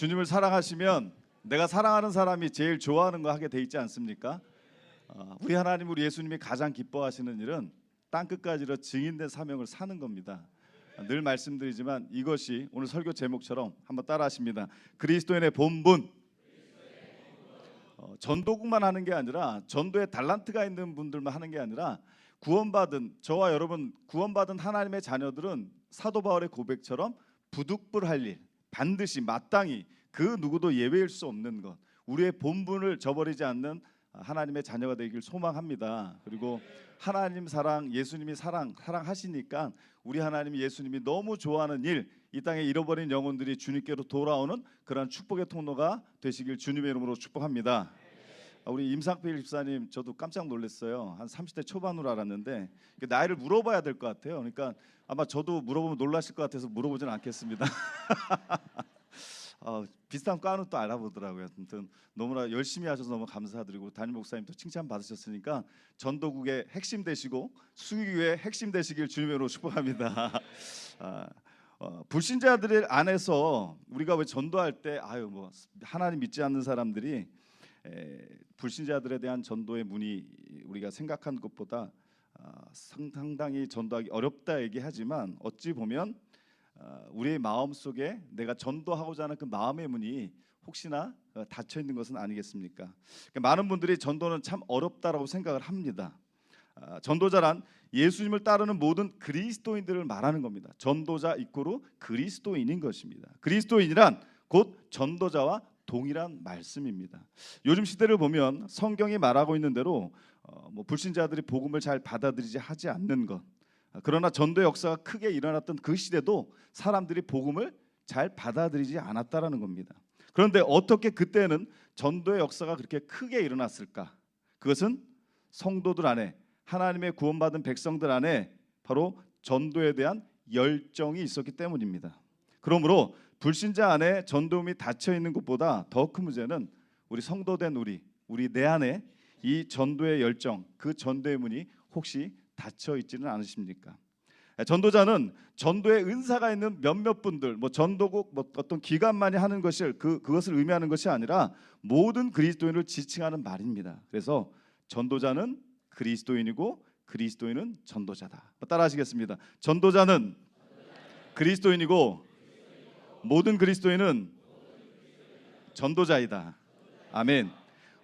주님을 사랑하시면 내가 사랑하는 사람이 제일 좋아하는 거 하게 돼 있지 않습니까? 우리 하나님, 우리 예수님이 가장 기뻐하시는 일은 땅끝까지로 증인된 사명을 사는 겁니다. 늘 말씀드리지만 이것이 오늘 설교 제목처럼 한번 따라하십니다. 그리스도인의 본분. 전도국만 하는 게 아니라, 전도에 달란트가 있는 분들만 하는 게 아니라, 구원받은 저와 여러분, 구원받은 하나님의 자녀들은 사도 바울의 고백처럼 부득불할 일, 반드시 마땅히 그 누구도 예외일 수 없는 것, 우리의 본분을 저버리지 않는 하나님의 자녀가 되길 소망합니다. 그리고 하나님 사랑, 예수님이 사랑하시니까 우리 하나님 예수님이 너무 좋아하는 일, 이 땅에 잃어버린 영혼들이 주님께로 돌아오는 그런 축복의 통로가 되시길 주님의 이름으로 축복합니다. 우리 임상필 집사님, 저도 깜짝 놀랐어요. 한 30대 초반으로 알았는데 나이를 물어봐야 될 것 같아요. 그러니까 아마 저도 물어보면 놀라실 것 같아서 물어보지는 않겠습니다. 비슷한 과는 또 알아보더라고요. 아무튼 너무나 열심히 하셔서 너무 감사드리고, 담임 목사님도 칭찬 받으셨으니까 전도국의 핵심 되시고 수기교의 핵심 되시길 주님으로 축복합니다. 불신자들 안에서 우리가 왜 전도할 때 뭐 하나님 믿지 않는 사람들이 불신자들에 대한 전도의 문이 우리가 생각한 것보다 상당히 전도하기 어렵다 얘기하지만, 어찌 보면 우리의 마음 속에 내가 전도하고자 하는 그 마음의 문이 혹시나 닫혀 있는 것은 아니겠습니까? 그러니까 많은 분들이 전도는 참 어렵다라고 생각을 합니다. 전도자란 예수님을 따르는 모든 그리스도인들을 말하는 겁니다. 전도자 이꼬르 그리스도인인 것입니다. 그리스도인이란 곧 전도자와 동일한 말씀입니다. 요즘 시대를 보면 성경이 말하고 있는 대로 불신자들이 복음을 잘 받아들이지 하지 않는 것, 그러나 전도의 역사가 크게 일어났던 그 시대도 사람들이 복음을 잘 받아들이지 않았다라는 겁니다. 그런데 어떻게 그때는 전도의 역사가 그렇게 크게 일어났을까? 그것은 성도들 안에, 하나님의 구원받은 백성들 안에 바로 전도에 대한 열정이 있었기 때문입니다. 그러므로 불신자 안에 전도음이 닫혀 있는 것보다 더 큰 문제는 우리 성도된 우리 내 안에 이 전도의 열정, 그 전도의 문이 혹시 닫혀 있지는 않으십니까? 전도자는 전도의 은사가 있는 몇몇 분들, 전도국 어떤 기관만이 하는 것을 그것을 의미하는 것이 아니라 모든 그리스도인을 지칭하는 말입니다. 그래서 전도자는 그리스도인이고 그리스도인은 전도자다. 따라하시겠습니다. 전도자는 그리스도인이고 모든 그리스도인은 전도자이다. 아멘.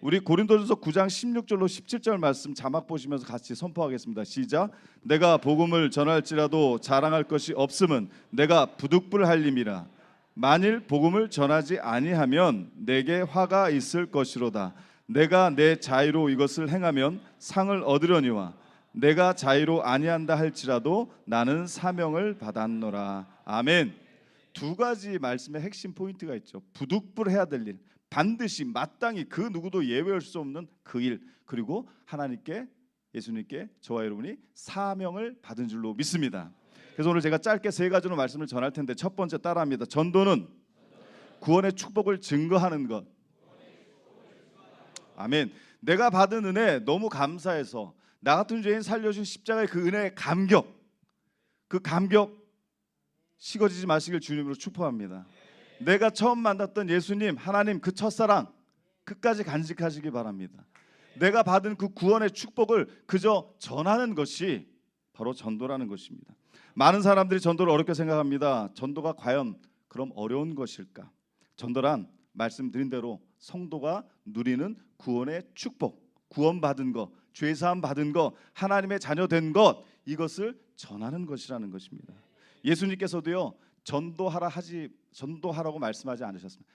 우리 고린도전서 9장 16절로 17절 말씀 자막 보시면서 같이 선포하겠습니다. 시작. 내가 복음을 전할지라도 자랑할 것이 없음은 내가 부득불할림이라. 만일 복음을 전하지 아니하면 내게 화가 있을 것이로다. 내가 내 자유로 이것을 행하면 상을 얻으려니와 내가 자유로 아니한다 할지라도 나는 사명을 받았노라. 아멘. 두 가지 말씀의 핵심 포인트가 있죠. 부득불해야 될 일, 반드시 마땅히 그 누구도 예외할 수 없는 그 일, 그리고 하나님께, 예수님께 저와 여러분이 사명을 받은 줄로 믿습니다. 그래서 오늘 제가 짧게 세 가지로 말씀을 전할 텐데, 첫 번째 따라합니다. 전도는 구원의 축복을 증거하는 것. 아멘. 내가 받은 은혜 너무 감사해서 나 같은 죄인 살려준 십자가의 그 은혜의 감격, 그 감격 식어지지 마시길 주님으로 축복합니다. 내가 처음 만났던 예수님, 하나님 그 첫사랑 끝까지 간직하시기 바랍니다. 내가 받은 그 구원의 축복을 그저 전하는 것이 바로 전도라는 것입니다. 많은 사람들이 전도를 어렵게 생각합니다. 전도가 과연 그럼 어려운 것일까? 전도란 말씀드린 대로 성도가 누리는 구원의 축복, 구원받은 것, 죄사함 받은 것, 하나님의 자녀 된 것, 이것을 전하는 것이라는 것입니다. 예수님께서도요, 전도하라고 말씀하지 않으셨습니다.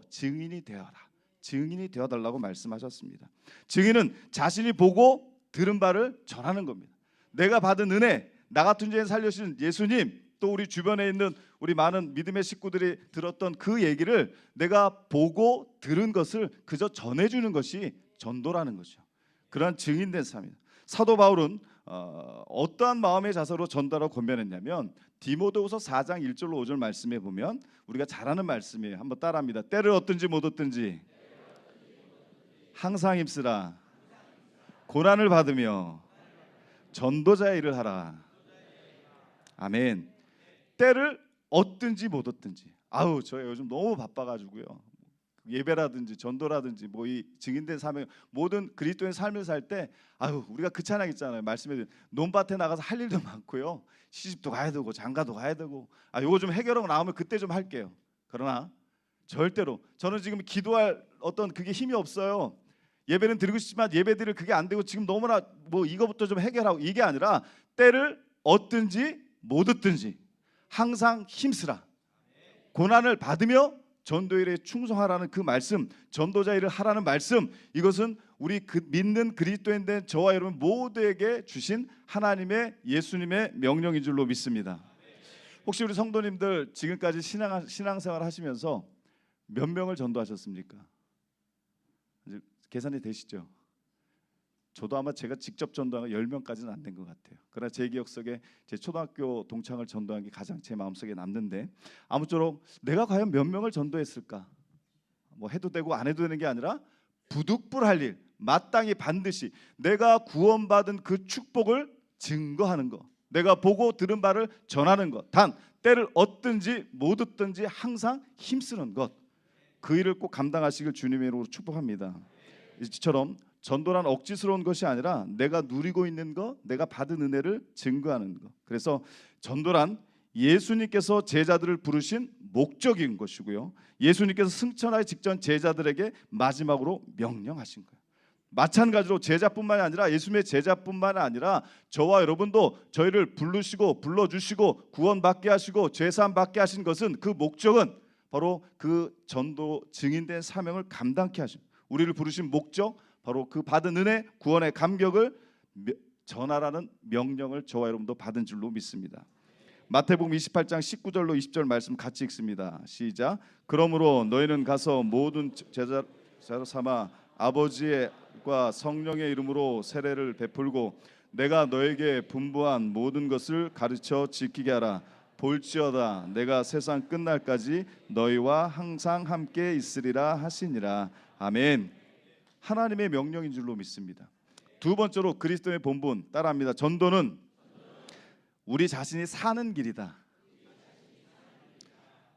증인이 되어라, 증인이 되어달라고 말씀하셨습니다. 증인은 자신이 보고 들은 바를 전하는 겁니다. 내가 받은 은혜, 나 같은 죄인 살려주신 예수님, 또 우리 주변에 있는 우리 많은 믿음의 식구들이 들었던 그 얘기를 내가 보고 들은 것을 그저 전해주는 것이 전도라는 거죠. 그러한 증인된 삶입니다. 사도 바울은 어떠한 마음의 자세로 전도라고 권면했냐면, 디모데후서 4장 1절로 5절 말씀에 보면 우리가 잘 아는 말씀이에요. 한번 따라합니다. 때를 얻든지 못 얻든지 항상 힘쓰라. 고난을 받으며 전도자의 일을 하라. 아멘. 때를 얻든지 못 얻든지, 아우 저 요즘 너무 바빠가지고요. 예배라든지 전도라든지 뭐 이 증인된 사명 모든 그리스도의 삶을 살 때 아유 우리가 그 찬양 있잖아요. 말씀해 논밭에 나가서 할 일도 많고요. 시집도 가야 되고 장가도 가야 되고 요거 좀 해결하고 나오면 그때 좀 할게요. 그러나 절대로 저는 지금 기도할 어떤 그게 힘이 없어요. 예배는 드리고 싶지만 예배 드릴 그게 안 되고 지금 너무나 뭐 이거부터 좀 해결하고 이게 아니라 때를 얻든지 못 얻든지 항상 힘쓰라. 고난을 받으며 전도 일에 충성하라는 그 말씀, 전도자 일을 하라는 말씀, 이것은 우리 믿는 그리스도인된 저와 여러분 모두에게 주신 하나님의 예수님의 명령인 줄로 믿습니다. 혹시 우리 성도님들 지금까지 신앙생활 하시면서 몇 명을 전도하셨습니까? 이제 계산이 되시죠? 저도 아마 제가 직접 전도한 거 10명까지는 안 된 것 같아요. 그러나 제 기억 속에 제 초등학교 동창을 전도한 게 가장 제 마음속에 남는데 아무쪼록 내가 과연 몇 명을 전도했을까? 뭐 해도 되고 안 해도 되는 게 아니라 부득불할 일, 마땅히 반드시 내가 구원받은 그 축복을 증거하는 것, 내가 보고 들은 바를 전하는 것, 단 때를 얻든지 못 얻든지 항상 힘쓰는 것, 그 일을 꼭 감당하시길 주님의 이름으로 축복합니다. 이처럼 전도란 억지스러운 것이 아니라 내가 누리고 있는 것, 내가 받은 은혜를 증거하는 것. 그래서 전도란 예수님께서 제자들을 부르신 목적인 것이고요. 예수님께서 승천하기 직전 제자들에게 마지막으로 명령하신 거예요. 마찬가지로 제자뿐만이 아니라 예수님의 제자뿐만 아니라 저와 여러분도 저희를 부르시고 불러주시고 구원받게 하시고 죄사함 받게 하신 것은 그 목적은 바로 그 전도 증인된 사명을 감당케 하신 우리를 부르신 목적 바로 그 받은 은혜 구원의 감격을 전하라는 명령을 저와 여러분도 받은 줄로 믿습니다. 마태복음 28장 19절로 20절 말씀 같이 읽습니다. 시작. 그러므로 너희는 가서 모든 제자로 삼아 아버지와 성령의 이름으로 세례를 베풀고 내가 너에게 분부한 모든 것을 가르쳐 지키게 하라. 볼지어다 내가 세상 끝날까지 너희와 항상 함께 있으리라 하시니라. 아멘. 하나님의 명령인 줄로 믿습니다. 두 번째로 그리스도의 본분 따라합니다. 전도는 우리 자신이 사는 길이다.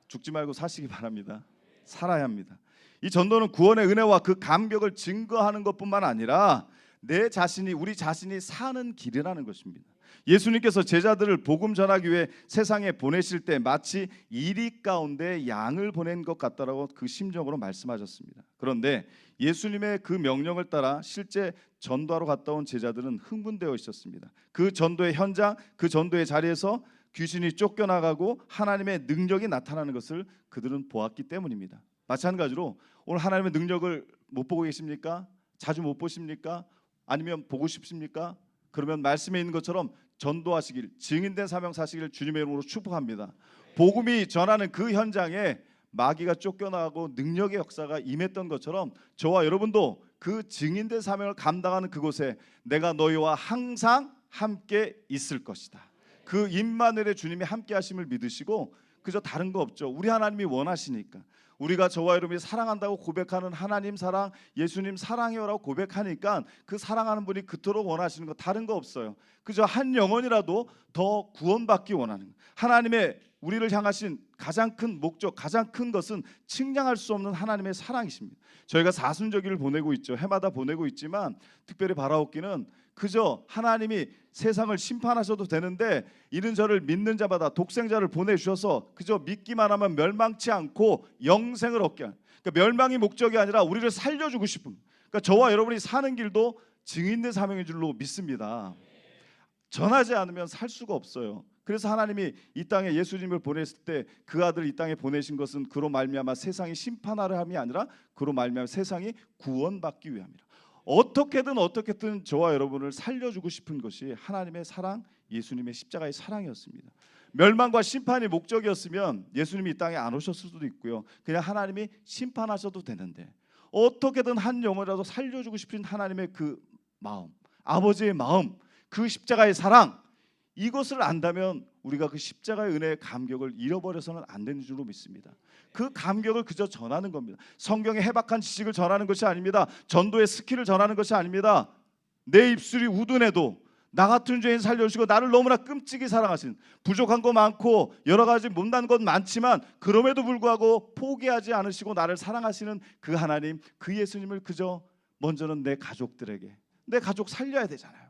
죽지 말고 사시기 바랍니다. 살아야 합니다. 이 전도는 구원의 은혜와 그 감격을 증거하는 것뿐만 아니라 내 자신이 우리 자신이 사는 길이라는 것입니다. 예수님께서 제자들을 복음 전하기 위해 세상에 보내실 때 마치 이리 가운데 양을 보낸 것 같다라고 그 심정으로 말씀하셨습니다. 그런데 예수님의 그 명령을 따라 실제 전도하러 갔다 온 제자들은 흥분되어 있었습니다. 그 전도의 현장, 그 전도의 자리에서 귀신이 쫓겨나가고 하나님의 능력이 나타나는 것을 그들은 보았기 때문입니다. 마찬가지로 오늘 하나님의 능력을 못 보고 계십니까? 자주 못 보십니까? 아니면 보고 싶습니까? 그러면 말씀에 있는 것처럼 전도하시길, 증인된 사명 사시길 주님의 이름으로 축복합니다. 복음이 전하는 그 현장에 마귀가 쫓겨나고 능력의 역사가 임했던 것처럼 저와 여러분도 그 증인된 사명을 감당하는 그곳에 내가 너희와 항상 함께 있을 것이다. 그 임마누엘의 주님이 함께 하심을 믿으시고 그저 다른 거 없죠. 우리 하나님이 원하시니까 우리가 저와 여러분이 사랑한다고 고백하는 하나님 사랑, 예수님 사랑해요라고 고백하니까 그 사랑하는 분이 그토록 원하시는 거 다른 거 없어요. 그저 한 영혼이라도 더 구원받기 원하는 하나님의 우리를 향하신 가장 큰 목적, 가장 큰 것은 측량할 수 없는 하나님의 사랑이십니다. 저희가 사순절기를 보내고 있죠. 해마다 보내고 있지만 특별히 바라옵기는 그저 하나님이 세상을 심판하셔도 되는데 이는 저를 믿는 자마다 독생자를 보내주셔서 그저 믿기만 하면 멸망치 않고 영생을 얻게 하는, 그러니까 멸망이 목적이 아니라 우리를 살려주고 싶은, 그러니까 저와 여러분이 사는 길도 증인된 사명인 줄로 믿습니다. 전하지 않으면 살 수가 없어요. 그래서 하나님이 이 땅에 예수님을 보냈을 때 그 아들을 이 땅에 보내신 것은 그로 말미암아 세상이 심판하려 함이 아니라 그로 말미암아 세상이 구원받기 위함이라. 어떻게든 저와 여러분을 살려주고 싶은 것이 하나님의 사랑, 예수님의 십자가의 사랑이었습니다. 멸망과 심판이 목적이었으면 예수님이 이 땅에 안 오셨을 수도 있고요. 그냥 하나님이 심판하셔도 되는데 어떻게든 한 영혼이라도 살려주고 싶은 하나님의 그 마음, 아버지의 마음, 그 십자가의 사랑, 이것을 안다면 우리가 그 십자가의 은혜의 감격을 잃어버려서는 안 되는 줄로 믿습니다. 그 감격을 그저 전하는 겁니다. 성경의 해박한 지식을 전하는 것이 아닙니다. 전도의 스킬을 전하는 것이 아닙니다. 내 입술이 우둔해도 나 같은 죄인 살려주시고 나를 너무나 끔찍이 사랑하신, 부족한 거 많고 여러 가지 못난 것 많지만 그럼에도 불구하고 포기하지 않으시고 나를 사랑하시는 그 하나님, 그 예수님을 그저 먼저는 내 가족들에게, 내 가족 살려야 되잖아요.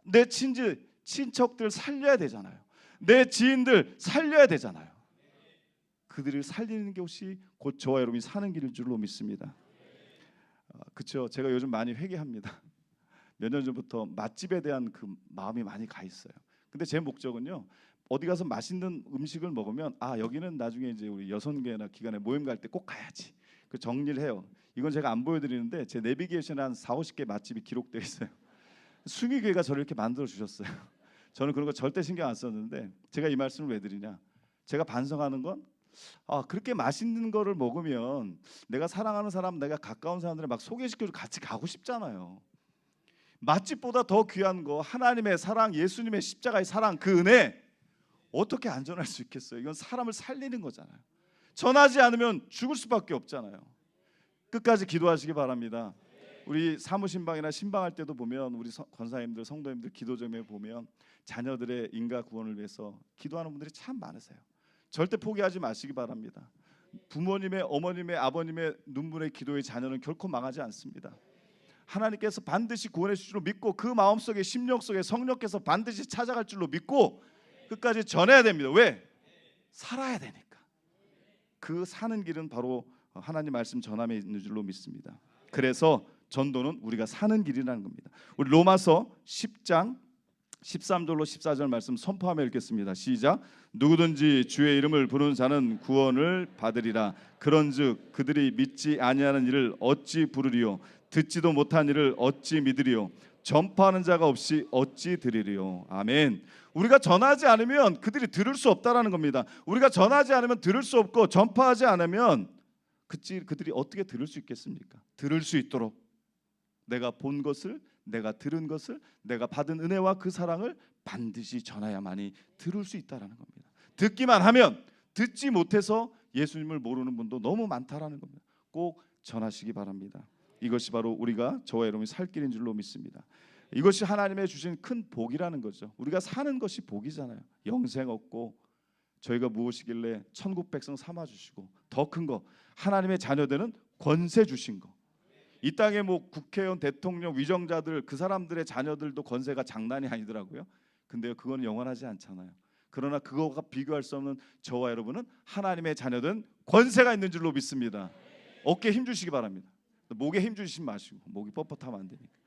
내 친척들 살려야 되잖아요. 내 지인들 살려야 되잖아요. 그들을 살리는 것이 곧 저와 여러분이 사는 길인 줄로 믿습니다. 그렇죠. 제가 요즘 많이 회개합니다. 몇 년 전부터 맛집에 대한 그 마음이 많이 가 있어요. 근데 제 목적은요, 어디 가서 맛있는 음식을 먹으면 여기는 나중에 이제 우리 여성계나 기관에 모임 갈 때 꼭 가야지, 그 정리를 해요. 이건 제가 안 보여드리는데 제 내비게이션에 한 40-50개 맛집이 기록되어 있어요. 숭의교회가 저를 이렇게 만들어 주셨어요. 저는 그런 거 절대 신경 안 썼는데 제가 이 말씀을 왜 드리냐, 제가 반성하는 건 그렇게 맛있는 거를 먹으면 내가 사랑하는 사람, 내가 가까운 사람들을 막 소개시켜주고 같이 가고 싶잖아요. 맛집보다 더 귀한 거, 하나님의 사랑, 예수님의 십자가의 사랑, 그 은혜 어떻게 안전할 수 있겠어요? 이건 사람을 살리는 거잖아요. 전하지 않으면 죽을 수밖에 없잖아요. 끝까지 기도하시기 바랍니다. 우리 사무신방이나 신방할 때도 보면 우리 권사님들, 성도님들 기도점에 보면 자녀들의 인가 구원을 위해서 기도하는 분들이 참 많으세요. 절대 포기하지 마시기 바랍니다. 부모님의, 어머님의, 아버님의 눈물의 기도의 자녀는 결코 망하지 않습니다. 하나님께서 반드시 구원해 주실 줄로 믿고 그 마음속에, 심령 속에 성령께서 반드시 찾아갈 줄로 믿고 끝까지 전해야 됩니다. 왜? 살아야 되니까. 그 사는 길은 바로 하나님 말씀 전함에 있는 줄로 믿습니다. 그래서 전도는 우리가 사는 길이라는 겁니다. 우리 로마서 10장 13절로 14절 말씀 선포하며 읽겠습니다. 시작. 누구든지 주의 이름을 부르는 자는 구원을 받으리라. 그런즉 그들이 믿지 아니하는 일을 어찌 부르리요? 듣지도 못한 일을 어찌 믿으리요? 전파하는 자가 없이 어찌 들으리요? 아멘. 우리가 전하지 않으면 그들이 들을 수 없다라는 겁니다. 우리가 전하지 않으면 들을 수 없고, 전파하지 않으면 그들이 어떻게 들을 수 있겠습니까? 들을 수 있도록 내가 본 것을, 내가 들은 것을, 내가 받은 은혜와 그 사랑을 반드시 전해야만이 들을 수 있다라는 겁니다. 듣기만 하면, 듣지 못해서 예수님을 모르는 분도 너무 많다라는 겁니다. 꼭 전하시기 바랍니다. 이것이 바로 우리가, 저와 여러분이 살 길인 줄로 믿습니다. 이것이 하나님의 주신 큰 복이라는 거죠. 우리가 사는 것이 복이잖아요. 영생 얻고 저희가 무엇이길래 천국 백성 삼아 주시고, 더 큰 거 하나님의 자녀되는 권세 주신 거. 이 땅에 뭐 국회의원, 대통령, 위정자들, 그 사람들의 자녀들도 권세가 장난이 아니더라고요. 근데 그건 영원하지 않잖아요. 그러나 그거가 비교할 수 없는 저와 여러분은 하나님의 자녀된 권세가 있는 줄로 믿습니다. 어깨에 힘 주시기 바랍니다. 목에 힘 주시지 마시고, 목이 뻣뻣하면 안 되니까.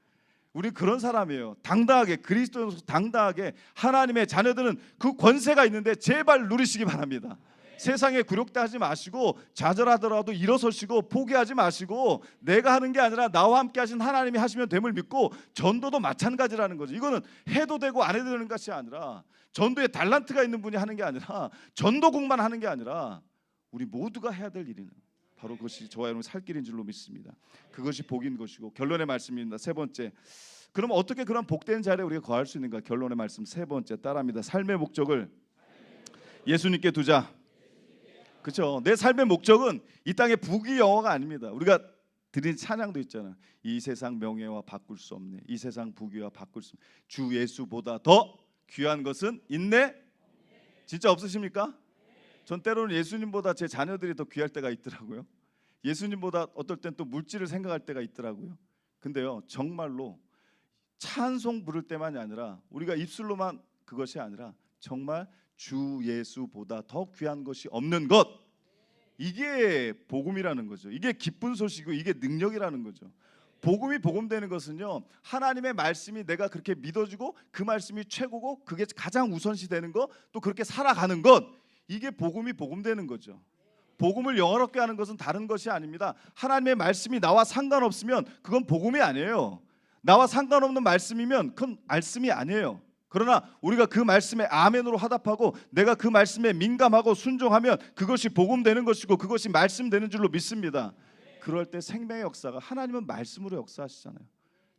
우리 그런 사람이에요. 당당하게, 그리스도인으로서 당당하게 하나님의 자녀들은 그 권세가 있는데 제발 누리시기 바랍니다. 세상에 굴욕하지 마시고, 좌절하더라도 일어서시고 포기하지 마시고, 내가 하는 게 아니라 나와 함께 하신 하나님이 하시면 됨을 믿고, 전도도 마찬가지라는 거죠. 이거는 해도 되고 안 해도 되는 것이 아니라, 전도에 달란트가 있는 분이 하는 게 아니라, 전도국만 하는 게 아니라 우리 모두가 해야 될 일이는 바로 그것이 저와 여러분 살 길인 줄로 믿습니다. 그것이 복인 것이고, 결론의 말씀입니다. 세 번째, 그럼 어떻게 그런 복된 자리에 우리가 거할 수 있는가? 결론의 말씀 세 번째 따라합니다. 삶의 목적을 예수님께 두자. 그렇죠? 내 삶의 목적은 이 땅의 부귀 영화가 아닙니다. 우리가 드린 찬양도 있잖아. 이 세상 명예와 바꿀 수 없네. 이 세상 부귀와 바꿀 수 없네. 주 예수보다 더 귀한 것은 있네? 진짜 없으십니까? 전 때로는 예수님보다 제 자녀들이 더 귀할 때가 있더라고요. 예수님보다 어떨 땐 또 물질을 생각할 때가 있더라고요. 근데요, 정말로 찬송 부를 때만이 아니라, 우리가 입술로만 그것이 아니라 정말 주 예수보다 더 귀한 것이 없는 것, 이게 복음이라는 거죠. 이게 기쁜 소식이고 이게 능력이라는 거죠. 복음이 복음되는 것은요, 하나님의 말씀이 내가 그렇게 믿어지고 그 말씀이 최고고 그게 가장 우선시 되는 것, 또 그렇게 살아가는 것, 이게 복음이 복음되는 거죠. 복음을 영화롭게 하는 것은 다른 것이 아닙니다. 하나님의 말씀이 나와 상관없으면 그건 복음이 아니에요. 나와 상관없는 말씀이면 그건 말씀이 아니에요. 그러나 우리가 그 말씀에 아멘으로 화답하고 내가 그 말씀에 민감하고 순종하면 그것이 복음되는 것이고 그것이 말씀되는 줄로 믿습니다. 그럴 때 생명의 역사가, 하나님은 말씀으로 역사하시잖아요.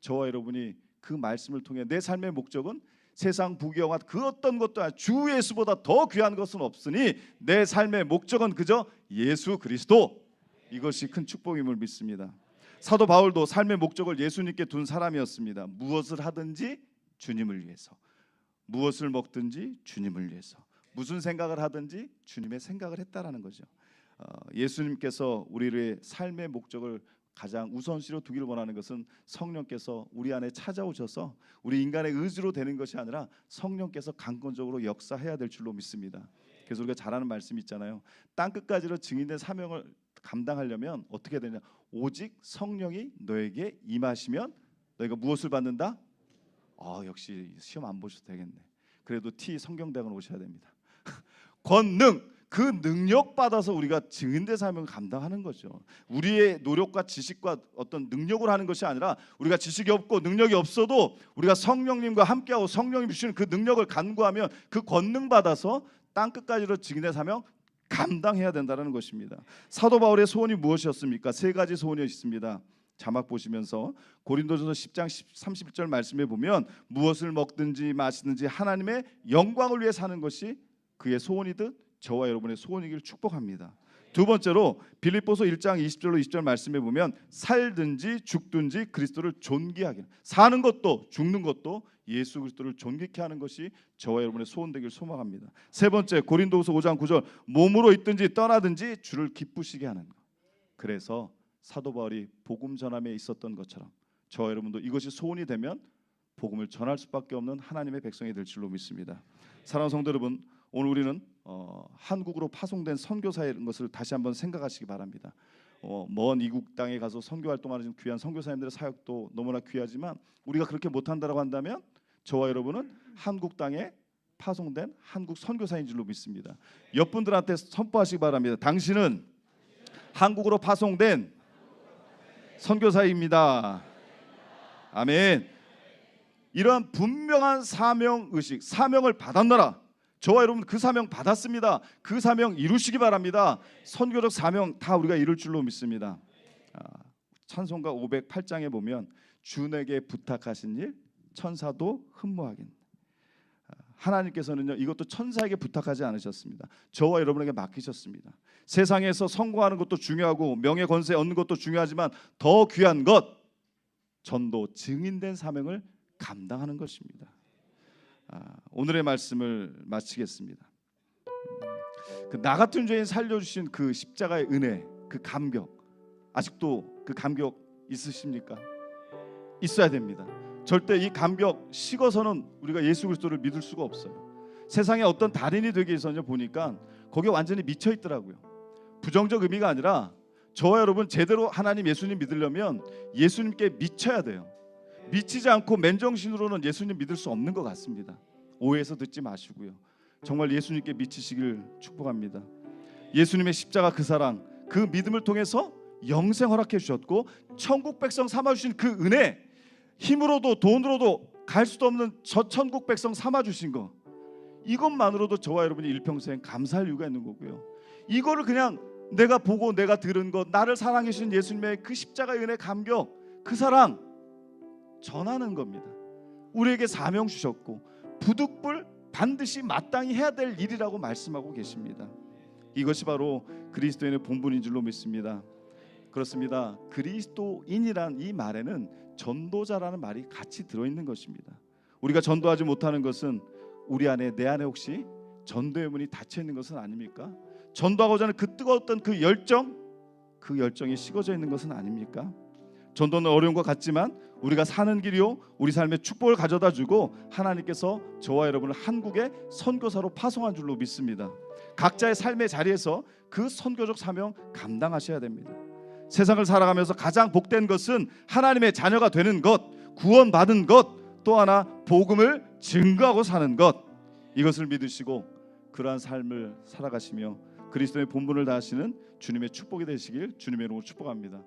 저와 여러분이 그 말씀을 통해 내 삶의 목적은 세상 부귀영화 그 어떤 것도 아니라 주 예수보다 더 귀한 것은 없으니 내 삶의 목적은 그저 예수 그리스도, 이것이 큰 축복임을 믿습니다. 사도 바울도 삶의 목적을 예수님께 둔 사람이었습니다. 무엇을 하든지 주님을 위해서, 무엇을 먹든지 주님을 위해서, 무슨 생각을 하든지 주님의 생각을 했다라는 거죠. 예수님께서 우리의 삶의 목적을 가장 우선시로 두기를 원하는 것은 성령께서 우리 안에 찾아오셔서 우리 인간의 의지로 되는 것이 아니라 성령께서 강권적으로 역사해야 될 줄로 믿습니다. 그래서 우리가 잘 아는 말씀이 있잖아요. 땅끝까지로 증인된 사명을 감당하려면 어떻게 되냐? 오직 성령이 너에게 임하시면 너희가 무엇을 받는다? 역시 시험 안 보셔도 되겠네. 그래도 성경대학원 오셔야 됩니다. 권능, 그 능력 받아서 우리가 증인된 사명을 감당하는 거죠. 우리의 노력과 지식과 어떤 능력으로 하는 것이 아니라 우리가 지식이 없고 능력이 없어도 우리가 성령님과 함께하고 성령님 주시는 그 능력을 간구하면 그 권능 받아서 땅끝까지로 증인된 사명 감당해야 된다는 것입니다. 사도 바울의 소원이 무엇이었습니까? 세 가지 소원이 있습니다. 자막 보시면서 고린도전서 10장 31절 말씀에 보면 무엇을 먹든지 마시든지 하나님의 영광을 위해 사는 것이 그의 소원이듯 저와 여러분의 소원이길 축복합니다. 두 번째로 빌립보서 1장 20절로 20절 말씀에 보면 살든지 죽든지 그리스도를 존귀하게, 사는 것도 죽는 것도 예수 그리스도를 존귀케 하는 것이 저와 여러분의 소원 되길 소망합니다. 세 번째 고린도후서 5장 9절 몸으로 있든지 떠나든지 주를 기쁘시게 하는 것. 그래서 사도 바울이 복음 전함에 있었던 것처럼 저와 여러분도 이것이 소원이 되면 복음을 전할 수밖에 없는 하나님의 백성이 될 줄로 믿습니다. 사랑하는 성도 여러분, 오늘 우리는 한국으로 파송된 선교사의 것을 다시 한번 생각하시기 바랍니다. 먼 이국 땅에 가서 선교 활동하는 귀한 선교사님들의 사역도 너무나 귀하지만 우리가 그렇게 못한다고 한다면 저와 여러분은 한국 땅에 파송된 한국 선교사인 줄로 믿습니다. 옆분들한테 선포하시기 바랍니다. 당신은 한국으로 파송된 선교사입니다. 아멘. 이러한 분명한 사명의식, 사명을 받았노라. 저와 여러분 그 사명 받았습니다. 그 사명 이루시기 바랍니다. 선교적 사명 다 우리가 이룰 줄로 믿습니다. 찬송가 508장에 보면 주에게 부탁하신 일 천사도 흠모하긴. 하나님께서는요 이것도 천사에게 부탁하지 않으셨습니다. 저와 여러분에게 맡기셨습니다. 세상에서 성공하는 것도 중요하고 명예 권세 얻는 것도 중요하지만 더 귀한 것 전도 증인된 사명을 감당하는 것입니다. 오늘의 말씀을 마치겠습니다. 나 같은 죄인 살려주신 그 십자가의 은혜, 그 감격, 아직도 그 감격 있으십니까? 있어야 됩니다. 절대 이 감격 식어서는 우리가 예수 그리스도를 믿을 수가 없어요. 세상에 어떤 달인이 되기 위해서는 보니까 거기에 완전히 미쳐 있더라고요. 부정적 의미가 아니라 저와 여러분 제대로 하나님 예수님 믿으려면 예수님께 미쳐야 돼요. 미치지 않고 맨정신으로는 예수님 믿을 수 없는 것 같습니다. 오해해서 듣지 마시고요. 정말 예수님께 미치시길 축복합니다. 예수님의 십자가 그 사랑, 그 믿음을 통해서 영생 허락해 주셨고 천국 백성 삼아 주신 그 은혜, 힘으로도 돈으로도 갈 수도 없는 저 천국 백성 삼아 주신 거, 이것만으로도 저와 여러분이 일평생 감사할 이유가 있는 거고요. 이거를 그냥 내가 보고 내가 들은 것, 나를 사랑해 주신 예수님의 그 십자가의 은혜 감격, 그 사랑 전하는 겁니다. 우리에게 사명 주셨고 부득불 반드시 마땅히 해야 될 일이라고 말씀하고 계십니다. 이것이 바로 그리스도인의 본분인 줄로 믿습니다. 그렇습니다. 그리스도인이란 이 말에는 전도자라는 말이 같이 들어있는 것입니다. 우리가 전도하지 못하는 것은 우리 안에, 내 안에 혹시 전도의 문이 닫혀 있는 것은 아닙니까? 전도하고자 하는 그 뜨거웠던 그 열정이 식어져 있는 것은 아닙니까? 전도는 어려운 것 같지만 우리가 사는 길이요 우리 삶의 축복을 가져다 주고 하나님께서 저와 여러분을 한국의 선교사로 파송한 줄로 믿습니다. 각자의 삶의 자리에서 그 선교적 사명 감당하셔야 됩니다. 세상을 살아가면서 가장 복된 것은 하나님의 자녀가 되는 것, 구원받은 것, 또 하나 복음을 증거하고 사는 것, 이것을 믿으시고 그러한 삶을 살아가시며 그리스도의 본분을 다하시는 주님의 축복이 되시길 주님의 이름으로 축복합니다.